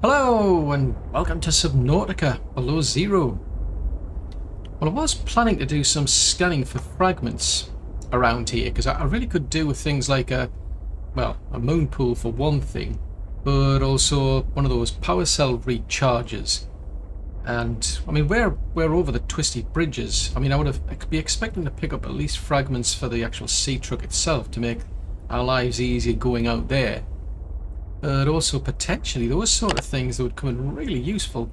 Hello and welcome to Subnautica Below Zero. Well, I was planning to do some scanning for fragments around here because I really could do with things like a moon pool for one thing, but also one of those power cell recharges. And I mean, we're over the twisty bridges. I mean, I would be expecting to pick up at least fragments for the actual sea truck itself to make our lives easier going out there. But also potentially those sort of things that would come in really useful.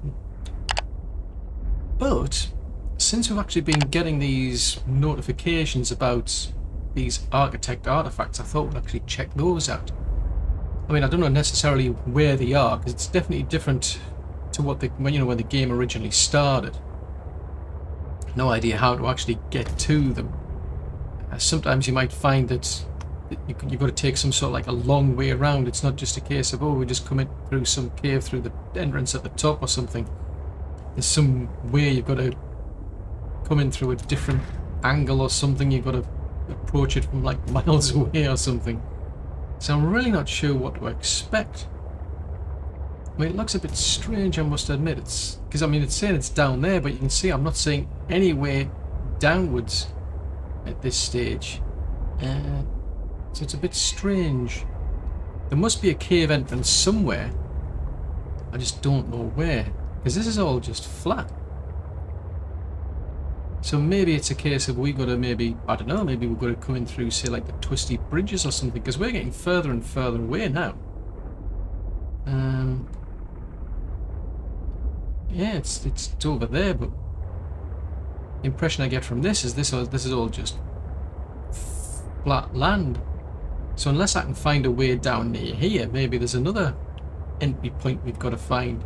But since we've actually been getting these notifications about these Architect Artifacts, I thought we'd actually check those out. I mean, I don't know necessarily where they are because it's definitely different to what when the game originally started. No idea how to actually get to them. Sometimes you might find that you've got to take some sort of like a long way around. It's not just a case of, oh, we just come in through some cave through the entrance at the top or something. There's some way you've got to come in through a different angle or something. You've got to approach it from like miles away or something. So I'm really not sure what to expect. I mean, it looks a bit strange, I must admit. It's because I mean, it's saying it's down there, but you can see I'm not seeing any way downwards at this stage. So it's a bit strange. There must be a cave entrance somewhere. I just don't know where. Because this is all just flat. So maybe it's a case of we got to maybe, I don't know, maybe we've got to come in through, say, like the twisty bridges or something. Because we're getting further and further away now. Yeah, it's over there, but the impression I get from this is this is all just flat land. So unless I can find a way down near here, maybe there's another entry point we've got to find.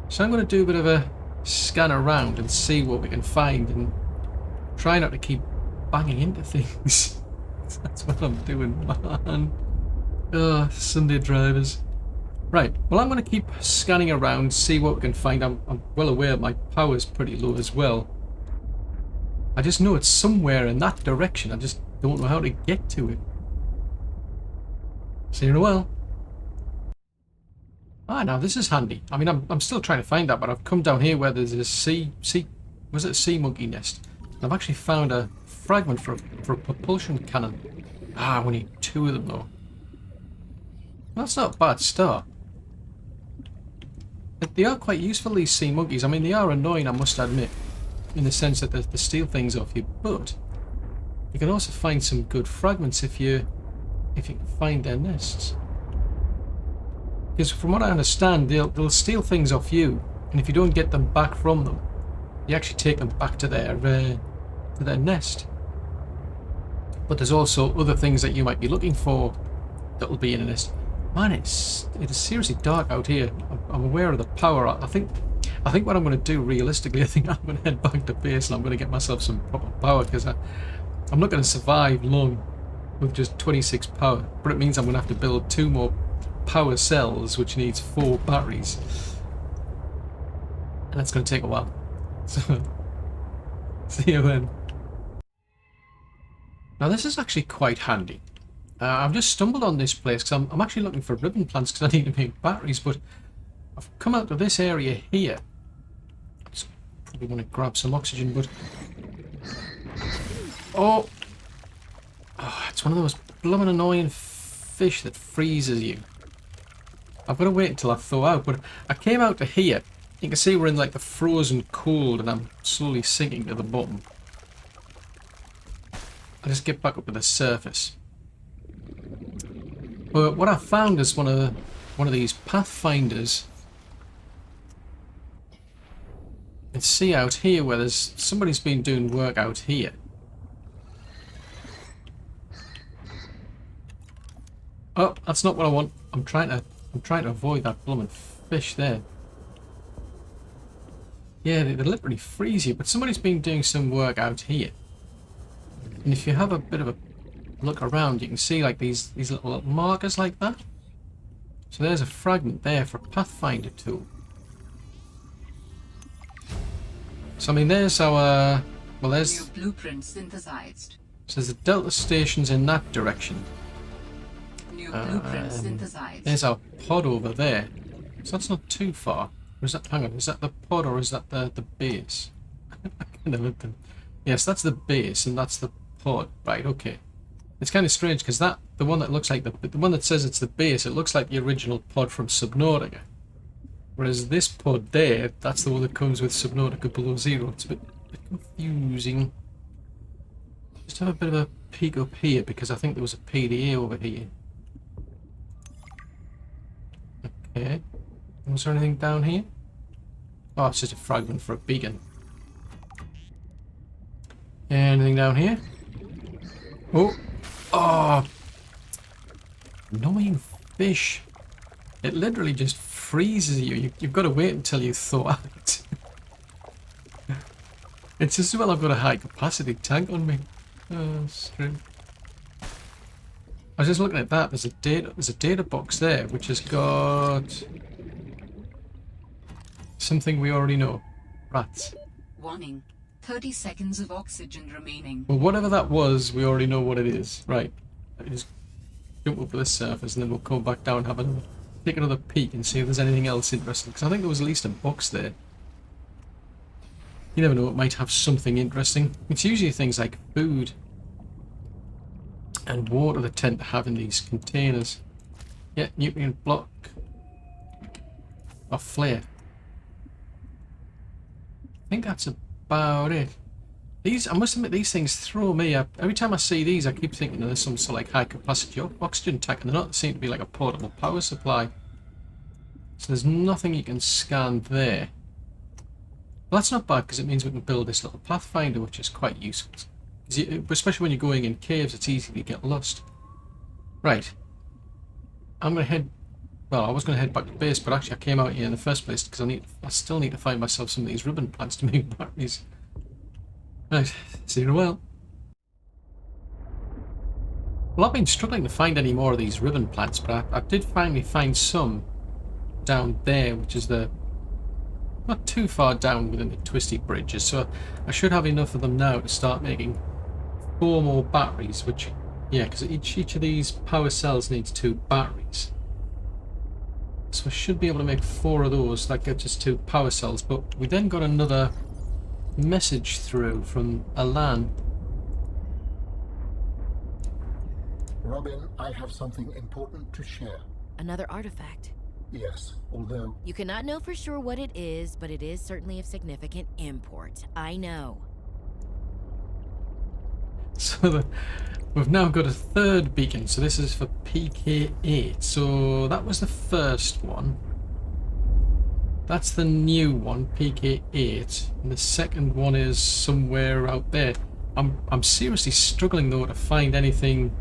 So I'm going to do a bit of a scan around and see what we can find and try not to keep banging into things. That's what I'm doing, man. Oh, Sunday drivers. Right, well, I'm going to keep scanning around, see what we can find. I'm well aware my power's pretty low as well. I just know it's somewhere in that direction. I just don't know how to get to it. See you in a while. Ah, now this is handy. I mean, I'm still trying to find that, but I've come down here where there's a sea monkey nest. And I've actually found a fragment for a propulsion cannon. Ah, we need 2 of them though. Well, that's not a bad start. They are quite useful, these sea monkeys. I mean, they are annoying, I must admit, in the sense that they steal things off you, but you can also find some good fragments if you can find their nests. Because from what I understand, they'll steal things off you, and if you don't get them back from them, you actually take them back to their nest. But there's also other things that you might be looking for that will be in a nest. Man, it is seriously dark out here. I'm aware of the power. I think what I'm going to do realistically, I think I'm going to head back to base and I'm going to get myself some proper power because I'm not going to survive long with just 26 power. But it means I'm going to have to build 2 more power cells, which needs 4 batteries. And that's going to take a while. So, see you then. Now this is actually quite handy. I've just stumbled on this place because I'm actually looking for ribbon plants because I need to make batteries, but I've come out to this area here. Just probably want to grab some oxygen, but... Oh, it's one of those blooming annoying fish that freezes you. I've got to wait until I thaw out, but I came out to here. You can see we're in like the frozen cold and I'm slowly sinking to the bottom. I just get back up to the surface. But what I found is one of these Pathfinders. Let's see out here where somebody's been doing work out here. Oh, that's not what I want. I'm trying to avoid that blooming fish there. Yeah, they literally freeze you, but somebody's been doing some work out here. And if you have a bit of a look around, you can see like these little markers like that. So there's a fragment there for Pathfinder Tool. So I mean, there's our there's blueprint synthesized. So there's the Delta stations in that direction. New blueprint synthesized. There's our pod over there. So that's not too far. Or is that, hang on, is that the pod or is that the base? Yes, that's the base and that's the pod. Right, okay. It's kind of strange because the one that looks like the one that says it's the base, it looks like the original pod from Subnautica. Whereas this pod there, that's the one that comes with Subnautica Below Zero. It's a bit confusing. Just have a bit of a peek up here because I think there was a PDA over here. Okay. Was there anything down here? Oh, it's just a fragment for a beacon. Anything down here? Oh! Oh! Annoying fish. It literally just freezes you. You've got to wait until you thaw out. It's just, well, I've got a high capacity tank on me. Oh, screw. I was just looking at that. There's a data box there which has got something we already know. Rats. Warning. 30 seconds of oxygen remaining. Well, whatever that was, we already know what it is. Right. Let me just jump over the surface and then we'll come back down and take another peek and see if there's anything else interesting. Because I think there was at least a box there. You never know, it might have something interesting. It's usually things like food and water they tend to have in these containers. Yeah, nutrient block. Or flare. I think that's about it. These, I must admit, these things throw me up. Every time I see these, I keep thinking there's some sort of like high capacity oxygen tank, and they're not. They seem to be like a portable power supply. So there's nothing you can scan there. Well, that's not bad because it means we can build this little Pathfinder, which is quite useful. Especially when you're going in caves, it's easy to get lost. Right. I'm going to head... Well, I was going to head back to base, but actually I came out here in the first place because I still need to find myself some of these ribbon plants to make batteries. Right. See you in a while. Well, I've been struggling to find any more of these ribbon plants, but I did finally find some down there, which is the... not too far down within the twisty bridges, so I should have enough of them now to start making 4 more batteries, which, yeah, because each of these power cells needs 2 batteries. So I should be able to make 4 of those. That gets us 2 power cells, but we then got another message through from Alan. Robin, I have something important to share. Another artifact. Yes, although... You cannot know for sure what it is, but it is certainly of significant import. I know. So we've now got a 3rd beacon, so this is for PK8. So that was the first one. That's the new one, PK8. And the second one is somewhere out there. I'm seriously struggling though to find anything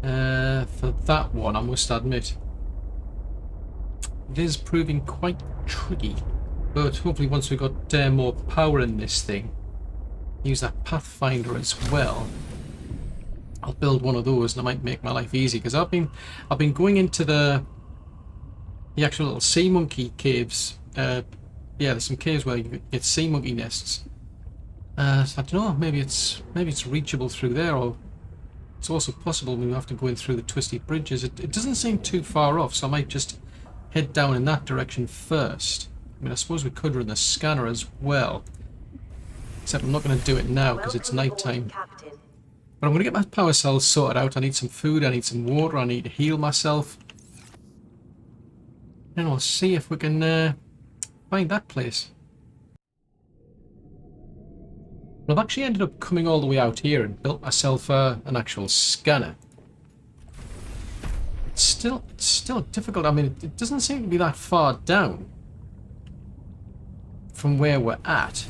for that one, I must admit. It is proving quite tricky, but hopefully once we've got more power in this thing, use that Pathfinder as well, I'll build one of those and I might make my life easy, because I've been going into the actual little sea monkey caves. Yeah, there's some caves where you get sea monkey nests. So I don't know, maybe it's reachable through there, or it's also possible we have to go in through the twisty bridges. It doesn't seem too far off, so I might just head down in that direction first. I mean, I suppose we could run the scanner as well. Except I'm not going to do it now because it's night time. But I'm going to get my power cells sorted out. I need some food, I need some water, I need to heal myself. And we'll see if we can find that place. Well, I've actually ended up coming all the way out here and built myself an actual scanner. It's still difficult. I mean, it doesn't seem to be that far down from where we're at.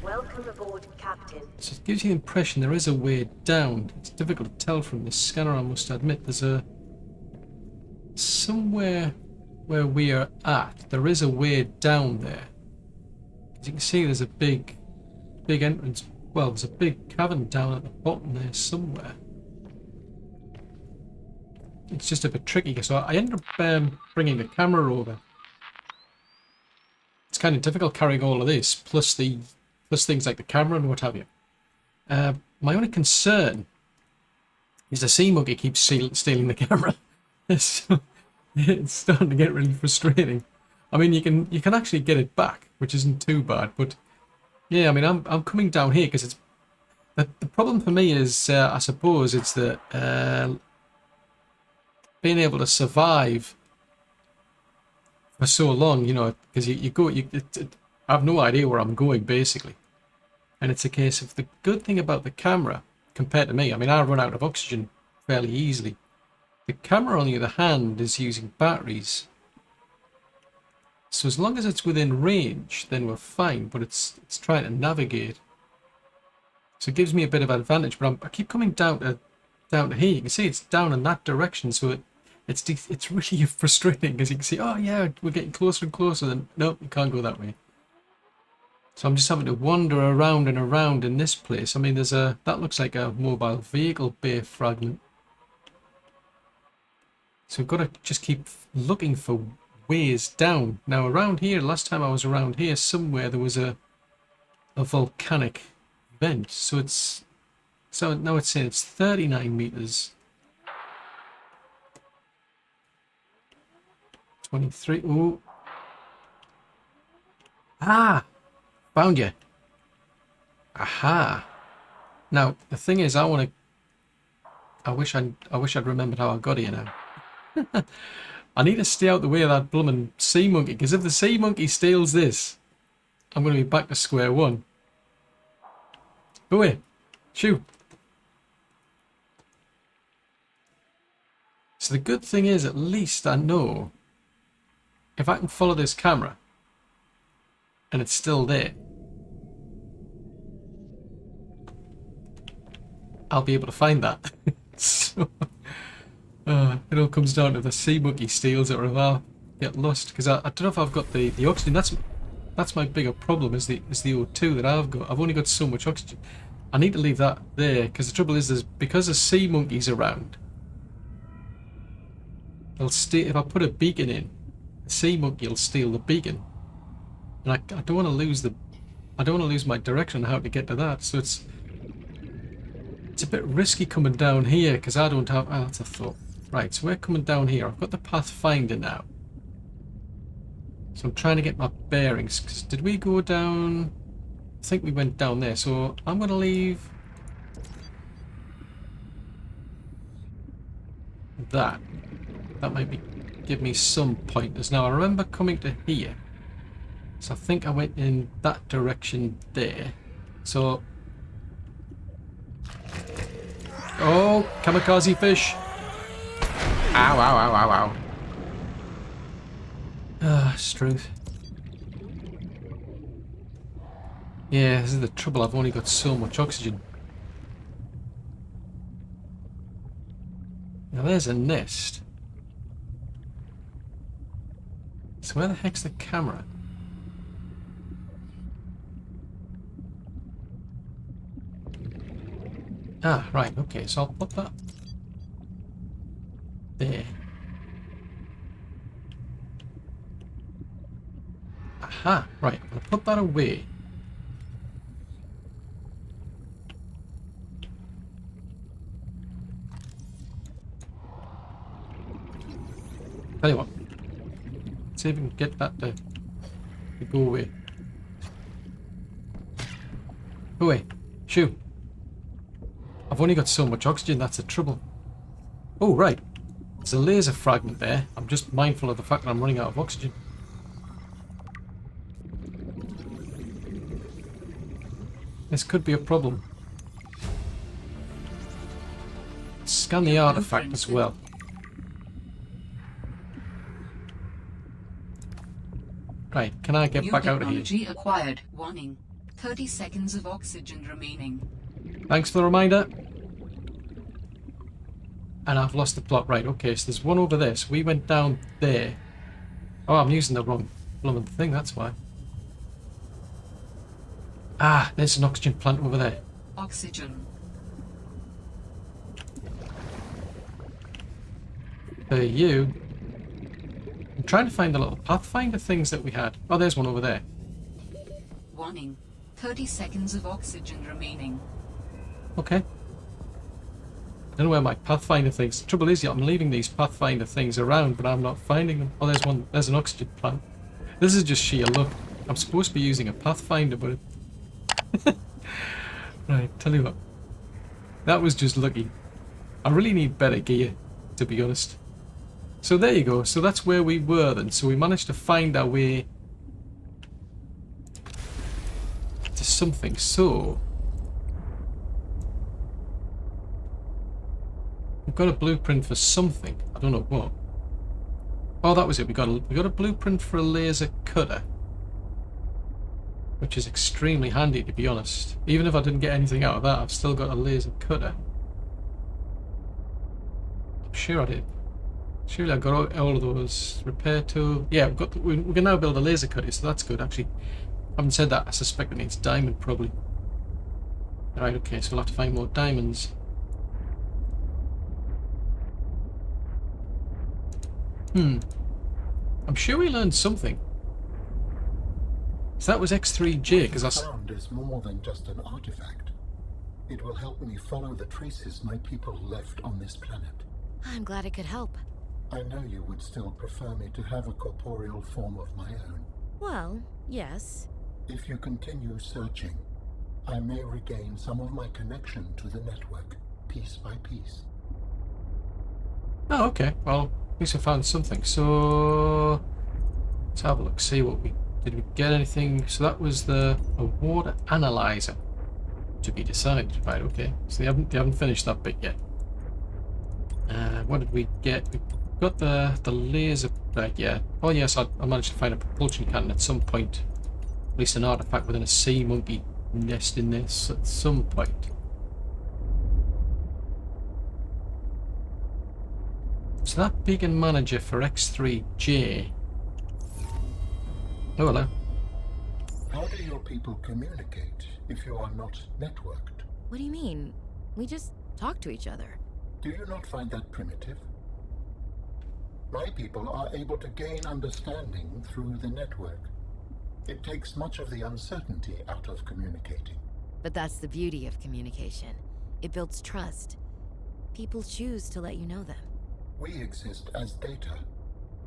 Welcome aboard, Captain. So it gives you the impression there is a way down. It's difficult to tell from this scanner, I must admit. There's somewhere where we are at, there is a way down there. As you can see, there's a big entrance. Well, there's a big cavern down at the bottom there somewhere. It's just a bit tricky, so I ended up bringing the camera over. It's kind of difficult carrying all of this, plus things like the camera and what have you. My only concern is the sea monkey keeps stealing the camera. It's starting to get really frustrating. I mean, you can actually get it back, which isn't too bad. But yeah, I mean, I'm coming down here because it's the problem for me is I suppose it's the being able to survive for so long, you know, because I have no idea where I'm going basically, and it's a case of the good thing about the camera compared to me. I mean, I run out of oxygen fairly easily. The camera, on the other hand, is using batteries. So as long as it's within range, then we're fine, but it's trying to navigate. So it gives me a bit of advantage, but I keep coming down to here. You can see it's down in that direction, so it's really frustrating because you can see, oh yeah, we're getting closer and closer, then nope, you can't go that way. So I'm just having to wander around and around in this place. I mean, that looks like a mobile vehicle bay fragment. So we've got to just keep looking for ways down. Now around here, last time I was around here somewhere, there was a volcanic vent. So now it's saying it's 39 meters. 23. Ooh. Ah! Found you. Aha! Now the thing is, I wish I'd remembered how I got here now. I need to stay out the way of that blooming sea monkey, because if the sea monkey steals this, I'm going to be back to square one. Go away. Shoo. So the good thing is, at least I know if I can follow this camera and it's still there, I'll be able to find that. So it all comes down to the sea monkey steals it, or if I get lost, because I don't know if I've got the oxygen. That's my bigger problem, is the O2 that I've got. I've only got so much oxygen. I need to leave that there, because the trouble is, because there's sea monkeys around, they'll steal. If I put a beacon in, the sea monkey will steal the beacon, and I don't want to lose I don't want to lose my direction on how to get to that. So it's a bit risky coming down here, because I don't have. Oh, that's a thought. Right, so we're coming down here. I've got the Pathfinder now. So I'm trying to get my bearings. Cause did we go down? I think we went down there. So I'm going to leave that. That might give me some pointers. Now I remember coming to here. So I think I went in that direction there. So... oh, kamikaze fish. Ow, ow, ow, ow, ow. Ah, Struth. Yeah, this is the trouble. I've only got so much oxygen. Now there's a nest. So where the heck's the camera? Ah, right, okay, so I'll put that there. Aha, right, I'm going to put that away. Tell you what, let's see if we can get that to go away. Go away, shoo. I've only got so much oxygen, that's the trouble. Oh, right. There's a laser fragment there. I'm just mindful of the fact that I'm running out of oxygen. This could be a problem. Scan the artifact as well. Right, can I get back out of here? Technology acquired. Warning. 30 seconds of oxygen remaining. Thanks for the reminder. And I've lost the plot. Right, okay, so there's one over there. So we went down there. Oh, I'm using the wrong blooming thing, that's why. Ah, there's an oxygen plant over there. Oxygen. For you. I'm trying to find the little Pathfinder things that we had. Oh, there's one over there. Warning. 30 seconds of oxygen remaining. Okay. I don't know where my Pathfinder things. The trouble is, yeah, I'm leaving these Pathfinder things around, but I'm not finding them. Oh, there's one. There's an oxygen plant. This is just sheer luck. I'm supposed to be using a Pathfinder, but right, tell you what. That was just lucky. I really need better gear, to be honest. So there you go. So that's where we were then. So we managed to find our way to something. So we've got a blueprint for something. I don't know what. Oh, that was it. We got a blueprint for a laser cutter, which is extremely handy, to be honest. Even if I didn't get anything out of that, I've still got a laser cutter. I'm sure I did. Surely I got all of those repair tool. Yeah, we can now build a laser cutter, so that's good. Actually, I haven't said that. I suspect it needs diamond probably. Right. Okay. So we'll have to find more diamonds. I'm sure we learned something. So that was X3J, because what I found is more than just an artifact. It will help me follow the traces my people left on this planet. I'm glad it could help. I know you would still prefer me to have a corporeal form of my own. Well, yes. If you continue searching, I may regain some of my connection to the network, piece by piece. Oh, okay. Well, at least I found something. So let's have a look. See what did we get anything? So that was a water analyzer to be decided. Right. Okay. So they haven't finished that bit yet. What did we get? We got the laser. Right. Yeah. Oh yes. I managed to find a propulsion cannon at some point. At least an artifact within a sea monkey nest in this at some point. So that beacon manager for X3J. Oh, hello. How do your people communicate if you are not networked? What do you mean? We just talk to each other. Do you not find that primitive? My people are able to gain understanding through the network. It takes much of the uncertainty out of communicating. But that's the beauty of communication. It builds trust. People choose to let you know them. We exist as data.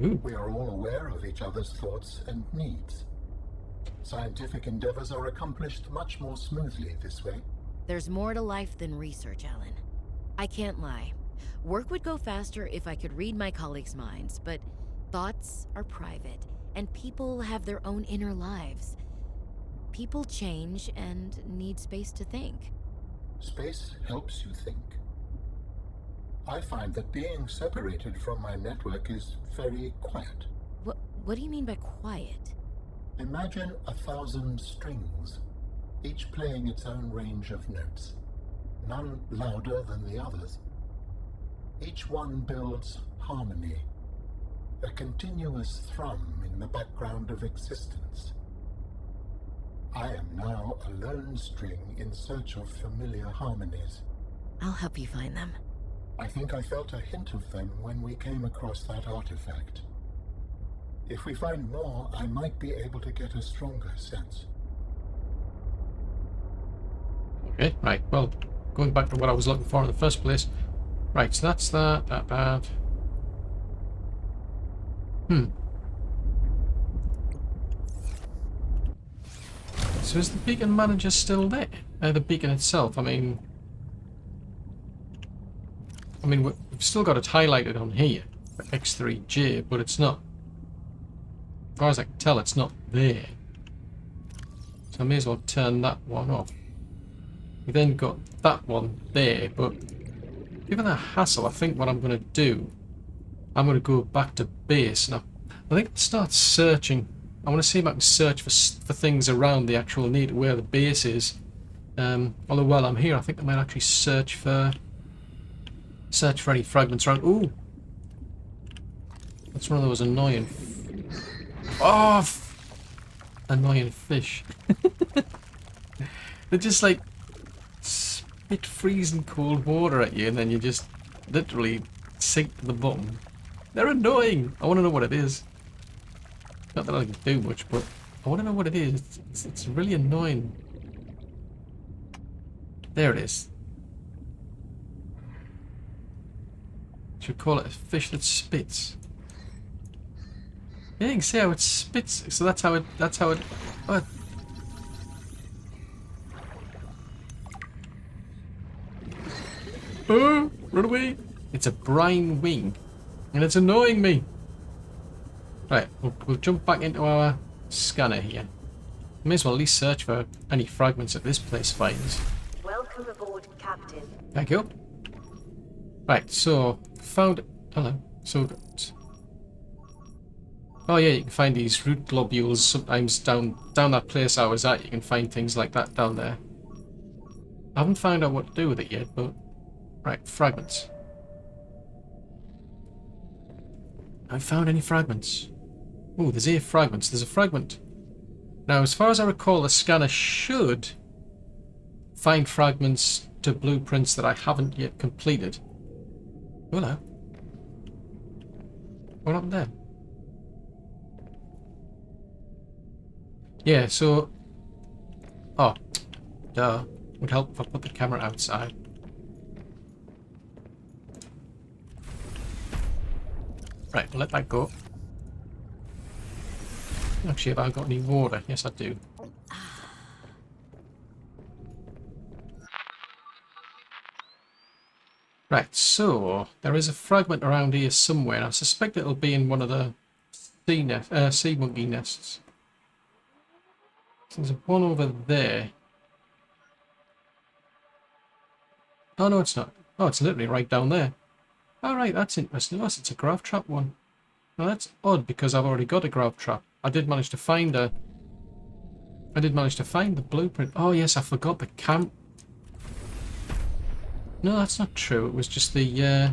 Ooh. We are all aware of each other's thoughts and needs. Scientific endeavors are accomplished much more smoothly this way. There's more to life than research, Alan. I can't lie. Work would go faster if I could read my colleagues' minds, but thoughts are private, and people have their own inner lives. People change and need space to think. Space helps you think. I find that being separated from my network is very quiet. What do you mean by quiet? Imagine 1,000 strings, each playing its own range of notes, none louder than the others. Each one builds harmony, a continuous thrum in the background of existence. I am now a lone string in search of familiar harmonies. I'll help you find them. I think I felt a hint of them when we came across that artifact. If we find more, I might be able to get a stronger sense. Okay, right. Well, going back to what I was looking for in the first place. Right, so that's that. So is the beacon manager still there? The beacon itself, I mean, we've still got it highlighted on here for X3J, but it's not. As far as I can tell, it's not there. So I may as well turn that one off. We then got that one there, but given the hassle, I think what I'm going to do, I'm going to go back to base. Now, I think I'll start searching. I want to see if I can search for things around the actual need where the base is. Although while I'm here, I think I might actually search for any fragments around. Ooh, that's one of those annoying. Annoying fish. They're just like spit freezing cold water at you, and then you just literally sink to the bottom. They're annoying. I want to know what it is. Not that I can do much, but I want to know what it is. It's really annoying. There it is. Should we call it a fish that spits? Yeah, you can see how it spits. So that's how it. Oh. Oh, run away! It's a brine wing, and it's annoying me. Right, we'll jump back into our scanner here. May as well at least search for any fragments that this place finds. Welcome aboard, Captain. Thank you. Right, so found. Hello. So. Oh yeah, you can find these root globules sometimes down that place I was at. You can find things like that down there. I haven't found out what to do with it yet, but right, fragments. Have I found any fragments? Oh, there's 8 fragments. There's a fragment. Now, as far as I recall, the scanner should find fragments to blueprints that I haven't yet completed. Hello. What happened there? Yeah, so... Oh, duh. Would help if I put the camera outside. Right, we'll let that go. Actually, have I got any water? Yes, I do. Right, so there is a fragment around here somewhere, and I suspect it'll be in one of the sea monkey nests. So there's one over there. Oh no, it's not. Oh, it's literally right down there. All right, that's interesting. Oh, it's a grav trap one. Now that's odd because I've already got a grav trap. I did manage to find the blueprint. Oh yes, I forgot the cam. No, that's not true. It was just the.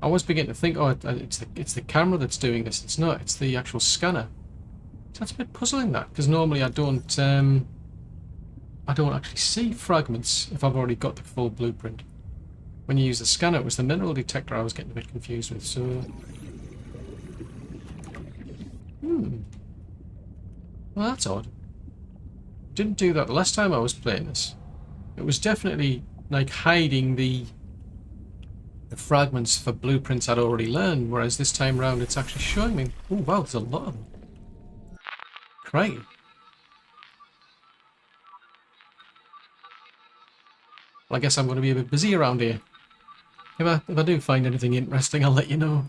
I was beginning to think, oh, it's the camera that's doing this. It's not. It's the actual scanner. So that's a bit puzzling, that, because normally I don't actually see fragments if I've already got the full blueprint. When you use the scanner, it was the mineral detector I was getting a bit confused with. So. Well, that's odd. Didn't do that the last time I was playing this. It was definitely like hiding the fragments for blueprints I'd already learned, whereas this time round it's actually showing me. Oh wow, there's a lot of them. Great. Well, I guess I'm going to be a bit busy around here. If I do find anything interesting, I'll let you know.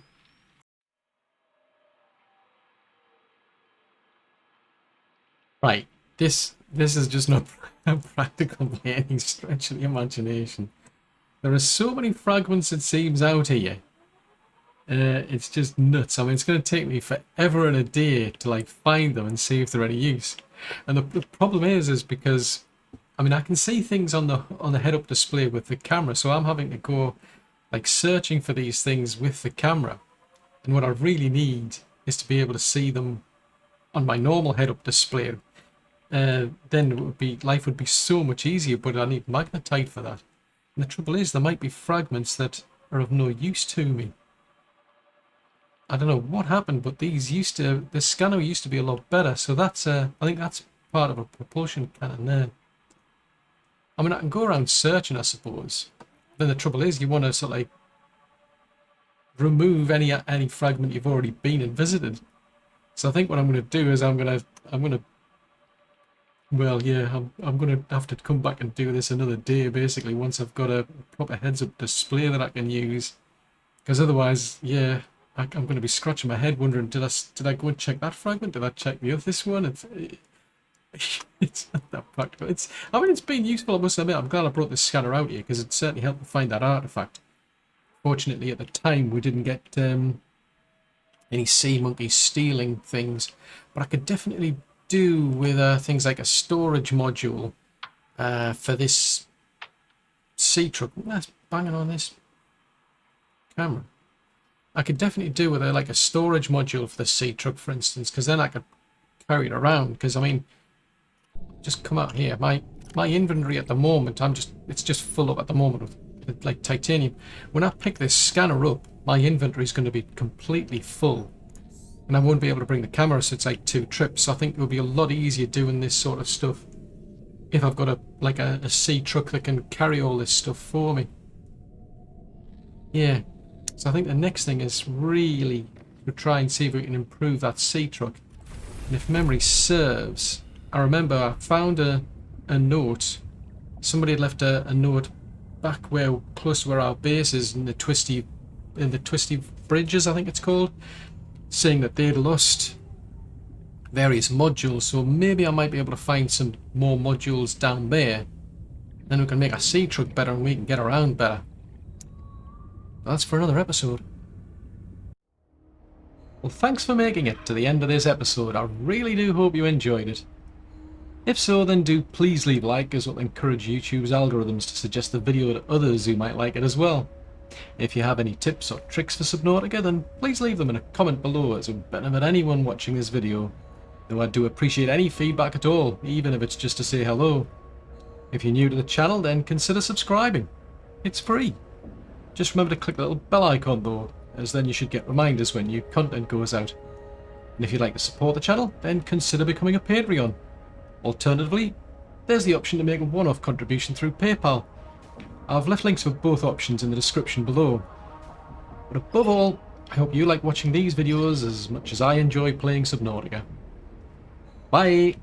Right, this is just not practical by any stretch of the imagination. There are so many fragments, it seems, out here. It's just nuts. I mean, it's going to take me forever and a day to like find them and see if they're any use. And the problem is because, I mean, I can see things on the head-up display with the camera, so I'm having to go like searching for these things with the camera. And what I really need is to be able to see them on my normal head-up display. Then life would be so much easier, but I need magnetite for that. And the trouble is, there might be fragments that are of no use to me. I don't know what happened, but the scanner used to be a lot better. So that's, I think that's part of a propulsion cannon there. I mean, I can go around searching, I suppose. Then the trouble is, you want to sort of like remove any fragment you've already been and visited. So I think what I'm going to do is I'm going to. Well, yeah, I'm going to have to come back and do this another day, basically, once I've got a proper heads-up display that I can use. Because otherwise, yeah, I'm going to be scratching my head wondering, did I go and check that fragment? Did I check this one? It's not that practical. I mean, it's been useful, I must admit. I'm glad I brought this scanner out here, because it certainly helped me find that artifact. Fortunately, at the time, we didn't get any sea monkeys stealing things. But I could definitely do with things like a storage module for this sea truck. That's banging on this camera. I could definitely do with like a storage module for the sea truck, for instance, because then I could carry it around. Because I mean, just come out here. My inventory at the moment, it's just full up at the moment with like titanium. When I pick this scanner up, my inventory is going to be completely full. And I won't be able to bring the camera, so it's like 2 trips. So I think it will be a lot easier doing this sort of stuff if I've got a sea truck that can carry all this stuff for me. Yeah. So I think the next thing is really to try and see if we can improve that sea truck. And if memory serves, I remember I found a note. Somebody had left a note back where close to where our base is in the twisty bridges, I think it's called, saying that they'd lost various modules. So maybe I might be able to find some more modules down there. Then we can make our sea truck better and we can get around better. That's for another episode. Well, thanks for making it to the end of this episode. I really do hope you enjoyed it. If so, then do please leave a like, as it will encourage YouTube's algorithms to suggest the video to others who might like it as well. If you have any tips or tricks for Subnautica, then please leave them in a comment below, as it would benefit anyone watching this video. Though I do appreciate any feedback at all, even if it's just to say hello. If you're new to the channel, then consider subscribing. It's free. Just remember to click the little bell icon though, as then you should get reminders when new content goes out. And if you'd like to support the channel, then consider becoming a Patreon. Alternatively, there's the option to make a one-off contribution through PayPal. I've left links for both options in the description below. But above all, I hope you like watching these videos as much as I enjoy playing Subnautica. Bye!